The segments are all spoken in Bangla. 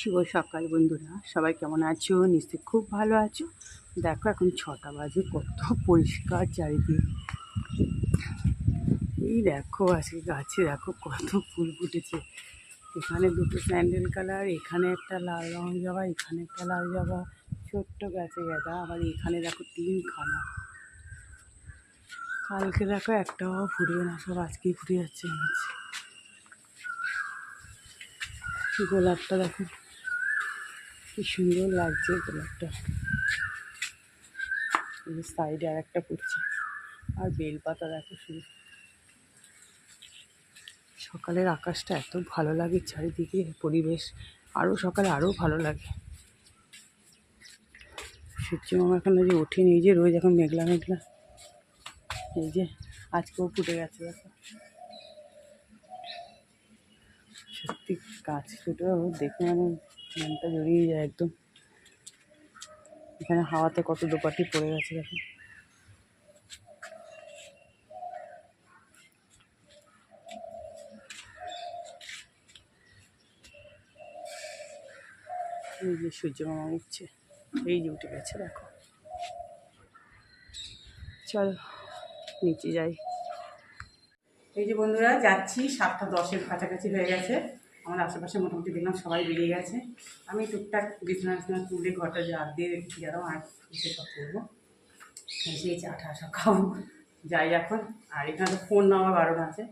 শুভ সকাল বন্ধুরা, সবাই কেমন আছো? নিশ্চয়ই খুব ভালো আছো। দেখো এখন 6টা বাজে, কত পরিষ্কার চারিদিক। এই দেখো আজকে গাছে দেখো কত ফুল ফুটেছে। এখানে দুটো স্যান্ডেল কালার, এখানে একটা লাল রঙ জবা, এখানে একটা লাল জবা, ছোট্ট গাছে গাঁদা, আবার এখানে দেখো 3খানা। কালকে দেখো একটাও ফুটবে না, সব আজকেই ফুটে যাচ্ছে। গোলাপটা দেখো কি সুন্দর লাগছে গোলাপটা। সাইডে আর একটা ফুটছে, আর বেলপাতা দেখো শুধু। সকালের আকাশটা এত ভালো লাগে, চারিদিকে পরিবেশ আরও সকালে আরও ভালো লাগে। সূর্য মামা এখন যে ওঠেনি, এই যে রোজ এখন মেঘলা মেঘলা, এই যে আজকেও ফুটে গেছে দেখো। সত্যি গাছ দুটো দেখে মানে মনটা জড়িয়ে যায় একদম। এখানে হাওয়াতে কত দোপাটি পড়ে গেছে দেখো। এই যে সূর্য মামা উঠছে, এই যে উঠে গেছে দেখো। চলো নিচে যাই। এই যে বন্ধুরা যাচ্ছি, 7টা 10-এর কাছাকাছি হয়ে গেছে। আমার আশেপাশে মোটামুটি দেখলাম সবাই বেরিয়ে গেছে। আমি টুকটাক বিছানা তুলে ঘরটা ঝাড় দিয়ে গেলাম, আর এসে সব করবো। এসে চা টা সব খাবো, যাই এখন। আর এখানে তো ফোন নেওয়া বারণ আছে।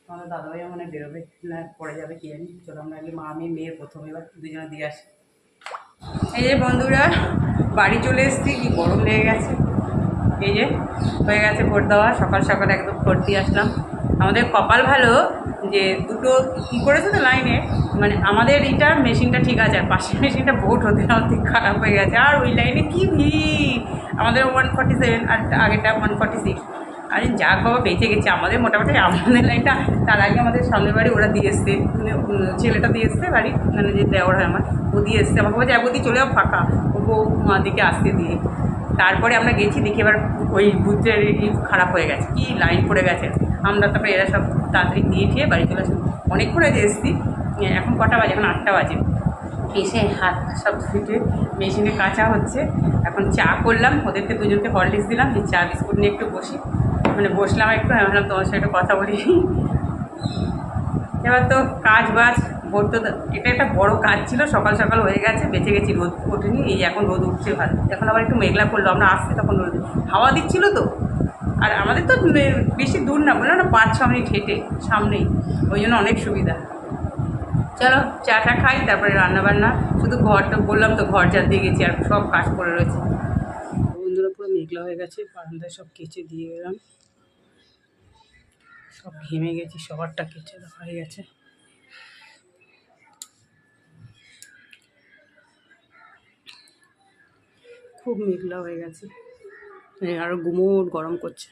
আমাদের দাদাভাইও মানে বেরোবে না, পড়ে যাবে কি জানি। চলো আমরা আগে মা আমি মেয়ের প্রথম এবার দুজনে দিয়ে আসি। এই যে বন্ধুরা বাড়ি চলে এসেছি, কি গরম লেগে গেছে। এই যে হয়ে গেছে ভোট দেওয়া, সকাল সকাল একদম ভোট দিয়ে আসলাম। আমাদের কপাল ভালো যে দুটো কী করেছে তো লাইনে, মানে আমাদের এইটার মেশিনটা ঠিক আছে, আর পাশের মেশিনটা ভোট হতে না হতে খারাপ হয়ে গেছে। আর ওই লাইনে কী ভিড়, আমাদের 147 আর আগেরটা 146। আরে যাক বাবা বেঁচে গেছে। আমাদের মোটামুটি আমাদের লাইনটা, তার আগে আমাদের সামনের বাড়ি ওরা দিয়ে এসছে, মানে ছেলেটা দিয়ে এসছে বাড়ি, মানে যে দেওয়ার হয় আমার, ও দিয়ে এসছে। আমাকে বলছে একবদি চলে যাও ফাঁকা, ও বউ দিকে আসতে দিয়ে। তারপরে আমরা গেছি, দেখি এবার ওই বুথের খারাপ হয়ে গেছে, কি লাইন পড়ে গেছে। আমরা তারপরে এরা সব তাড়াতাড়ি দিয়ে খেয়ে বাড়ি চলে আসি। অনেকক্ষণ আগে এসেছি, এখন কটা বাজে, এখন 8টা বাজে। এসে হাত সব ধুয়ে মেশিনে কাঁচা হচ্ছে। এখন চা করলাম, ওদেরকে দুজনকে হরলিক্স দিলাম, এই চা বিস্কুট নিয়ে একটু বসি, মানে বসলাম একটু। আমি ভাবলাম তোমার সাথে একটু কথা বলি। এবার তো কাজ বাজ ভোর তো এটা একটা বড় কাজ ছিল, সকাল সকাল হয়ে গেছে, বেঁচে গেছি। রোদ ওঠেনি, এই এখন রোদ উঠছে ভালো। এখন আবার একটু মেঘলা করলো, আমরা আসছি তখন রোদ হাওয়া দিচ্ছিলো তো। আর আমাদের তো বেশি দূর না, বললাম না 5-6 মিনিট হেঁটে সামনেই, ওই জন্য অনেক সুবিধা। চলো চাটা খাই, তারপরে রান্নাবান্না। শুধু ঘরটা বললাম তো, ঘর ঝাড় দিয়ে গেছি, আর সব কাজ করে রয়েছে। বন্ধুরা পুরো মেঘলা হয়ে গেছে, বারান্দায় সব কেচে দিয়ে গেলাম, সব ঘেমে গেছি, সবারটা কেচে দেওয়া হয়ে গেছে। খুব মেঘলা হয়ে গেছে, আরও গুমোট গরম করছে।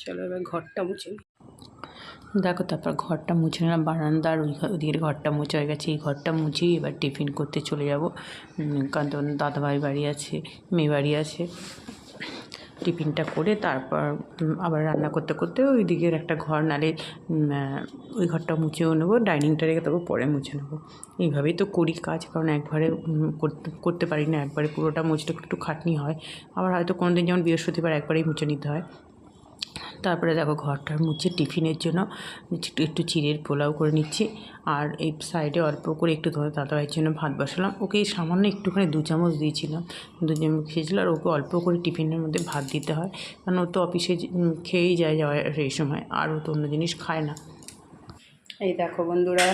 চলো এবার ঘরটা মুছে নিই। দেখো তারপর ঘরটা মুছে নিলাম, বারান্দার ওদিকের ঘরটা মুছে হয়ে গেছে। এই ঘরটা মুছেই এবার টিফিন করতে চলে যাব, কারণ তখন দাদাভাই বাড়ি আছে, মেয়ে বাড়ি আছে। টিফিনটা করে তারপর আবার রান্না করতে করতে ওই দিকের একটা ঘর, নালে ওই ঘরটা মুছেও নেবো, ডাইনিংটা রেখে তবে পরে মুছে নেবো। এইভাবেই তো করি কাজ, কারণ একবারে করতে পারি না, একবারে পুরোটা মুছতে একটু খাটনি হয়। আবার হয়তো কোনো দিন যেমন বৃহস্পতিবার একবারেই মুছে নিতে হয়। তারপরে দেখো ঘরটার মুছে টিফিনের জন্য একটু চিড়ের পোলাও করে নিচ্ছি। আর এই সাইডে অল্প করে একটু দাদাভাইয়ের জন্য ভাত বসালাম। ওকে সামান্য একটুখানি 2 চামচ দিয়েছিলাম, 2 চামচ খেয়েছিল। আর ওকে অল্প করে টিফিনের মধ্যে ভাত দিতে হয়, কারণ ও তো অফিসে খেয়েই যাওয়ার এই সময়, আর ও তো অন্য জিনিস খায় না। এই দেখো বন্ধুরা,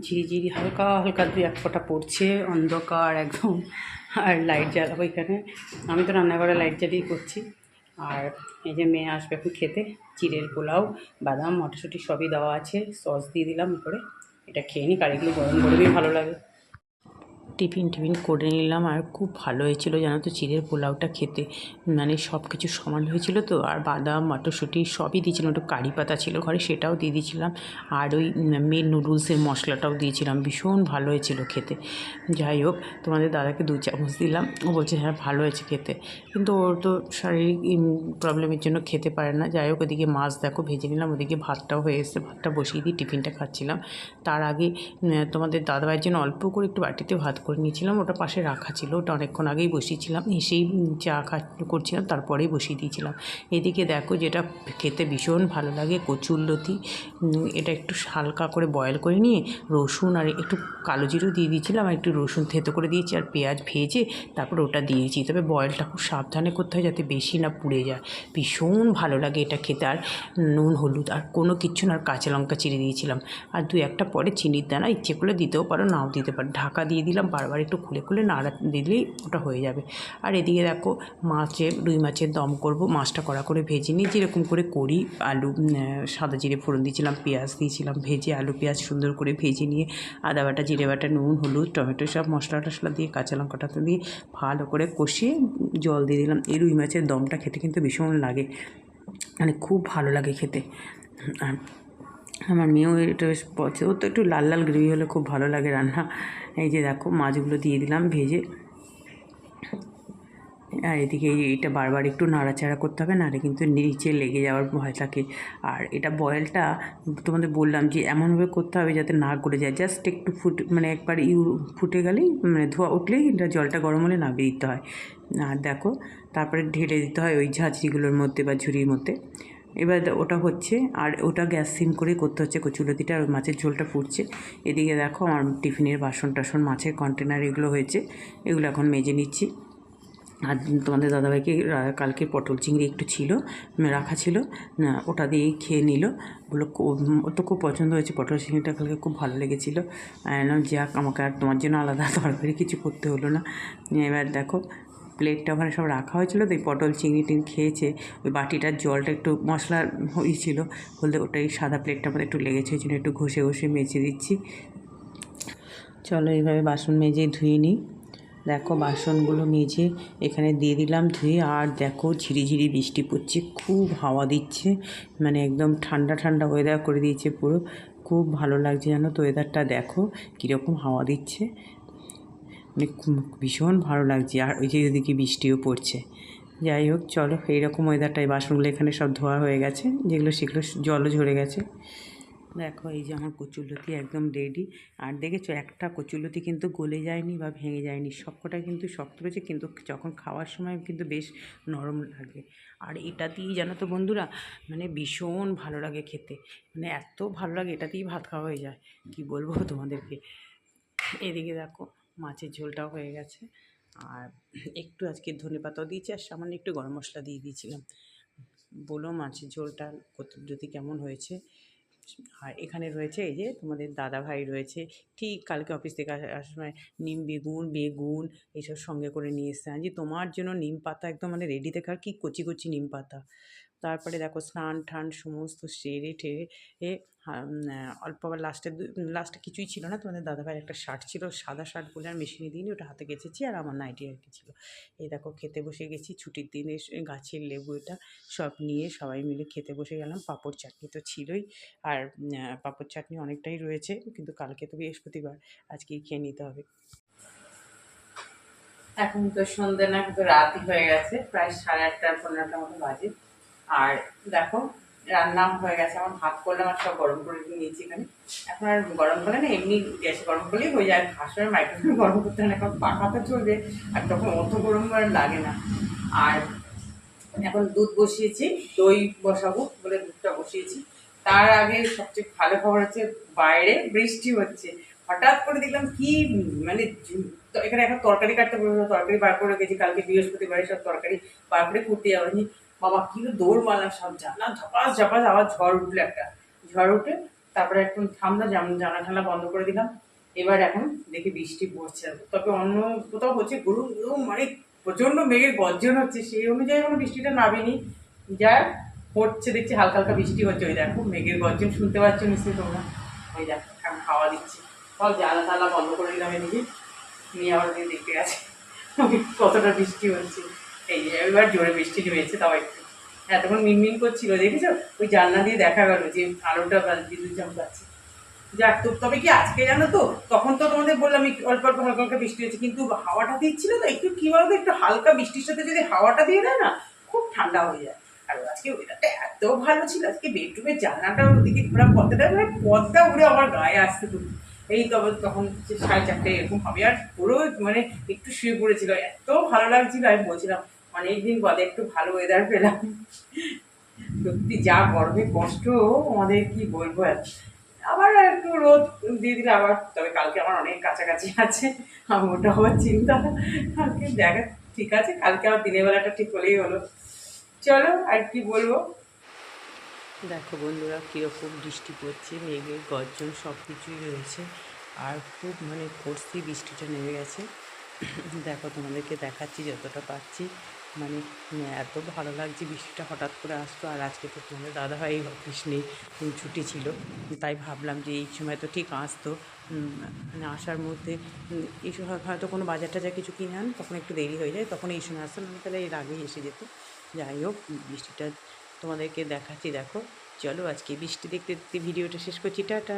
ঝিরিঝিরি হালকা হালকা 2-1 ফোঁটা পড়ছে, অন্ধকার একদম। আর লাইট জ্বালাবো এখানে, আমি তো রান্নাঘরে লাইট জ্বালিয়ে করছি। আর এই যে মেয়ে আসবে এখন খেতে, চিড়ের পোলাও, বাদাম মটরশুঁটি সবই দেওয়া আছে, সস দিয়ে দিলাম উপরে। এটা খেয়ে নিই, কার এগুলো গরম গরমই ভালো লাগে। টিফিন করে নিলাম, আর খুব ভালো হয়েছিল জানো তো চিড়ের পোলাওটা খেতে। মানে সব কিছু সমান হয়েছিল তো, আর বাদাম মটরশুঁটি সবই দিয়েছিলাম, একটু কারি পাতা ছিল ঘরে সেটাও দিয়ে দিয়েছিলাম, আর ওই মেন নুডলসের মশলাটাও দিয়েছিলাম, ভীষণ ভালো হয়েছিল খেতে। যাই হোক, তোমাদের দাদাকে 2 চামচ দিলাম, ও বলছে হ্যাঁ ভালো হয়েছে খেতে, কিন্তু ওর তো শারীরিক প্রবলেমের জন্য খেতে পারে না। যাই হোক, ওদিকে মাছ দেখো ভেজে নিলাম, ওদিকে ভাতটাও হয়ে এসেছে, ভাতটা বসিয়ে দিয়ে টিফিনটা খাচ্ছিলাম। তার আগে তোমাদের দাদাভাইয়ের জন্য অল্প করে একটু বাটিতে ভাত করে নিয়েছিলাম, ওটা পাশে রাখা ছিল, ওটা অনেকক্ষণ আগেই বসিয়েছিলাম, এসেই চা করছিলাম, তারপরেই বসিয়ে দিয়েছিলাম। এদিকে দেখো যেটা খেতে ভীষণ ভালো লাগে, কচুরলতি। এটা একটু হালকা করে বয়েল করে নিয়ে রসুন আর একটু কালো জিরেও দিয়ে দিয়েছিলাম, আর একটু রসুন থেতো করে দিয়েছি, আর পেঁয়াজ ভেজে তারপর ওটা দিয়েছি। তবে বয়েলটা খুব সাবধানে করতে হয় যাতে বেশি না পুড়ে যায়। ভীষণ ভালো লাগে এটা খেতে। আর নুন হলুদ আর কোনো কিচ্ছু না, আর কাঁচা লঙ্কা চিড়ে দিয়েছিলাম, আর 2-1টা পরে চিনির দানা ইচ্ছে করলে দিতেও পারো, নাও দিতে পারো। ঢাকা দিয়ে দিলাম, বারবার একটু খুলে নাড়া দিলেই ওটা হয়ে যাবে। আর এদিকে দেখো রুই মাছের দম করব, মাছটা কড়া করে ভেজে নিই, যেরকম করে করি। আলু সাদা জিরে ফোড়ন দিয়েছিলাম, পেঁয়াজ দিয়েছিলাম ভেজে, আলু পেঁয়াজ সুন্দর করে ভেজে নিয়ে আদা বাটা জিরে বাটা নুন হলুদ টমেটো সব মশলা টশলা দিয়ে কাঁচা লঙ্কাটা দিয়ে ভালো করে কষিয়ে জল দিয়ে দিলাম। এই রুই মাছের দমটা খেতে কিন্তু ভীষণ লাগে, মানে খুব ভালো লাগে খেতে। আর আমার মেয়েও এটা বেশ পছন্দ, ও তো একটু লাল লাল গ্রেভি হলে খুব ভালো লাগে রান্না। এই যে দেখো মাছগুলো দিয়ে দিলাম ভেজে, আর এদিকে এইটা বারবার একটু নাড়াচাড়া করতে হবে, নাহলে কিন্তু নিচে লেগে যাওয়ার ভয় থাকে। আর এটা বয়েলটা তোমাদের বললাম যে এমনভাবে করতে হবে যাতে না গলে যায়, জাস্ট একটু মানে একবার ফুটে গেলেই, মানে ধোয়া উঠলেই এটা জলটা গরম হলে নামিয়ে দিতে হয়। আর দেখো তারপরে ঢেলে দিতে হয় ওই ঝাঁঝরিগুলোর মধ্যে বা ঝুড়ির মধ্যে। এবার ওটা হচ্ছে, আর ওটা গ্যাস সিম করেই করতে হচ্ছে কচুলতিটা, আর মাছের ঝোলটা ফুটছে। এদিকে দেখো আমার টিফিনের বাসন টাসন মাছের কন্টেনার এগুলো হয়েছে, এগুলো এখন মেজে নিচ্ছি। আর তোমাদের দাদাভাইকে কালকে পটল চিংড়ি একটু ছিল রাখা ছিল, ওটা দিয়েই খেয়ে নিল, বললো ওর তো খুব পছন্দ হয়েছে পটল চিংড়িটা, কালকে খুব ভালো লেগেছিলো। যাক, আমাকে আর তোমার জন্য আলাদা তরকারি কিছু করতে হলো না। এবার দেখো প্লেটটা ওখানে সব রাখা হয়েছিলো, তো এই পটল চিংড়ি খেয়েছে, ওই বাটিটার জলটা একটু মশলা হয়েছিল বলতে, ওটাই সাদা প্লেটটার মধ্যে একটু লেগেছে, ওই জন্য একটু ঘষে মেজে দিচ্ছি। চলো এইভাবে বাসন মেজে ধুয়ে নিই। দেখো বাসনগুলো মেজে এখানে দিয়ে দিলাম ধুয়ে, আর দেখো ঝিরিঝিরি বৃষ্টি পড়ছে, খুব হাওয়া দিচ্ছে, মানে একদম ঠান্ডা ঠান্ডা ওয়েদার করে দিয়েছে পুরো, খুব ভালো লাগছে জানো তো ওয়েদারটা, দেখো কীরকম হাওয়া দিচ্ছে, মানে ভীষণ ভালো লাগছে। আর ওই যে এদিকে বৃষ্টিও পড়ছে। যাই হোক চলো, এইরকম ওয়েদারটাই, বাসনগুলো এখানে সব ধোয়া হয়ে গেছে, যেগুলো সেগুলো জলও ঝরে গেছে। দেখো এই যে আমার কচুরলতি একদম রেডি। আর দেখেছো একটা কচুরলতি কিন্তু গলে যায়নি বা ভেঙে যায়নি, সবকটা কিন্তু শক্ত রয়েছে, কিন্তু যখন খাওয়ার সময় কিন্তু বেশ নরম লাগে। আর এটা দিয়েই জানো তো বন্ধুরা, মানে ভীষণ ভালো লাগে খেতে, মানে এত ভালো লাগে, এটা দিয়েই ভাত খাওয়া হয়ে যায়, কি বলবো তোমাদেরকে। এদিকে দেখো মাছের ঝোলটাও হয়ে গেছে, আর একটু আজকে ধনেপাতাও দিয়েছি, আর সামান্য একটু গরম মশলা দিয়ে দিয়েছিলাম। বলো মাছের ঝোলটা কচুরলতি কেমন হয়েছে। আর এখানে রয়েছে এই যে তোমাদের দাদাভাই রয়েছে, ঠিক কালকে অফিস থেকে আসার সময় নিম বেগুন এইসব সঙ্গে করে নিয়ে এসছে, যে তোমার জন্য নিম পাতা একদম মানে রেডি থেকে, আর কি কচি কচি নিম পাতা। তারপরে দেখো স্নান টান সমস্ত সেরে টেরে অল্প আবার লাস্টে কিছুই ছিল না, তোমাদের দাদাভাইয়ের একটা শার্ট ছিল, সাদা শার্ট বলে আর মেশিনে দিইনি, ওটা হাতে গেছেছি, আর আমার নাইটি আর কি ছিল। এই দেখো খেতে বসে গেছি, ছুটির দিনে গাছের লেবু এটা সব নিয়ে সবাই মিলে খেতে বসে গেলাম। পাঁপড় চাটনি তো ছিলই, আর পাঁপড় চাটনি অনেকটাই রয়েছে, কিন্তু কালকে তো বৃহস্পতিবার, আজকেই খেয়ে নিতে হবে। এখন তো সন্ধ্যে না, কিন্তু রাতই হয়ে গেছে, প্রায় 8:30 9:30 মতো বাজে। আর দেখো রান্না হয়ে গেছে, আমার ভাত করলাম আর সব গরম করে দিয়ে নিয়েছি এখানে। এখন আর গরম করলে না, এমনি গ্যাসে গরম করলেই হয়ে যায়, ভাসরে মাইক্রোওয়েভে গরম করতে হয় না, কারণ পাখাতে চলবে, আর তখন অত গরম আর লাগে না। আর এখন দুধ বসিয়েছি, দই বসাবো বলে দুধটা বসিয়েছি। তার আগে সবচেয়ে ভালো খবর হচ্ছে, বাইরে বৃষ্টি হচ্ছে। হঠাৎ করে দেখলাম কি, মানে এখানে এখন তরকারি কাটতে বলবো, তরকারি বার করে রেখেছি, কালকে বৃহস্পতিবারে সব তরকারি বার করে করতে যাওয়ানি। বাবা কি দৌড় মারলাম, সব জানা ঝপাস আবার ঝড় উঠলো, একটা ঝড় উঠে তারপরে একদম থামলো, জানা ঠান্ডা বন্ধ করে দিলাম। এবার এখন দেখি বৃষ্টি পড়ছে, তবে অন্য কোথাও হচ্ছে গরু, মানে প্রচন্ড মেঘের গর্জন হচ্ছে, সেই অনুযায়ী এখনো বৃষ্টিটা নামেনি, যা পড়ছে দেখছি হালকা হালকা বৃষ্টি হচ্ছে। ওই দেখো মেঘের গর্জন শুনতে পাচ্ছ নিশ্চয়ই তোমরা, ওই দেখো এখন হাওয়া দিচ্ছে, সব জানলা বন্ধ করে দিলাম এদিকে। নিয়ে আবার ওদিকে দেখতে গেছে কতটা বৃষ্টি হচ্ছে। এই যে এবার জোরে বৃষ্টি নেমেছে, তাও একটু এতক্ষণ মিনমিন করছিল দেখেছো, ওই জানলা দিয়ে দেখা গেল যে আলোটা বিদ্যুৎ চমকাচ্ছে। যাক, তো তবে কি আজকে জানো তো, তখন তো তোমাদের বললাম অল্প অল্প হালকা হালকা বৃষ্টি হচ্ছে, কিন্তু হাওয়াটা দিচ্ছিল তো একটু, কি বলতো, একটু হালকা বৃষ্টির সাথে যদি হাওয়াটা দিয়ে দেয় না, খুব ঠান্ডা হয়ে যায়। আর আজকে ওয়েদারটা এত ভালো ছিল, আজকে বেডরুমের জানলাটা ওদিকে ঘোরা পর্দাটা, মানে পর্দা উড়ে আমার গায়ে আসতে তো। এই তবে তখন 4:30 এরকম হবে, আর পুরো মানে একটু শুয়ে পড়েছিল, এত ভালো লাগছিল। আমি বলছিলাম অনেকদিন বাদে একটু ভালো ওয়েদার পেলাম। সত্যি যা গরমে কষ্ট আমাদের, কি বলবো আর। আবার একটু রোদ দিয়ে দিলে আবার, তবে কালকে আমার অনেক কাছাকাছি আছে, আমি ওটা আমার চিন্তা। কালকে দেখা, ঠিক আছে, কালকে আমার দিনের বেলাটা ঠিক হলেই হলো। চলো আর কি বলবো। দেখো বন্ধুরা কীরকম বৃষ্টি পড়ছে, মেঘের গর্জন সব কিছুই রয়েছে, আর খুব মানে ফোর্সলি বৃষ্টিটা নেমে গেছে। দেখো তোমাদেরকে দেখাচ্ছি যতটা পাচ্ছি, মানে এত ভালো লাগছে বৃষ্টিটা হঠাৎ করে আসতো। আর আজকে তো তোমাদের দাদাভাই অফিস নেই, ছুটি ছিল, তাই ভাবলাম যে এই সময় তো ঠিক আসতো। মানে আসার মধ্যে এই সময় হয়তো কোনো বাজার টাজার কিছু কিনে আন, তখন একটু দেরি হয়ে যায়, তখন এই সময় আসতো না, তাহলে এর আগেই এসে যেত। যাই হোক, বৃষ্টিটা তোমাদেরকে দেখাচ্ছি দেখো। চলো আজকে বৃষ্টি দেখতে দেখতে ভিডিওটা শেষ করছি, টাটা।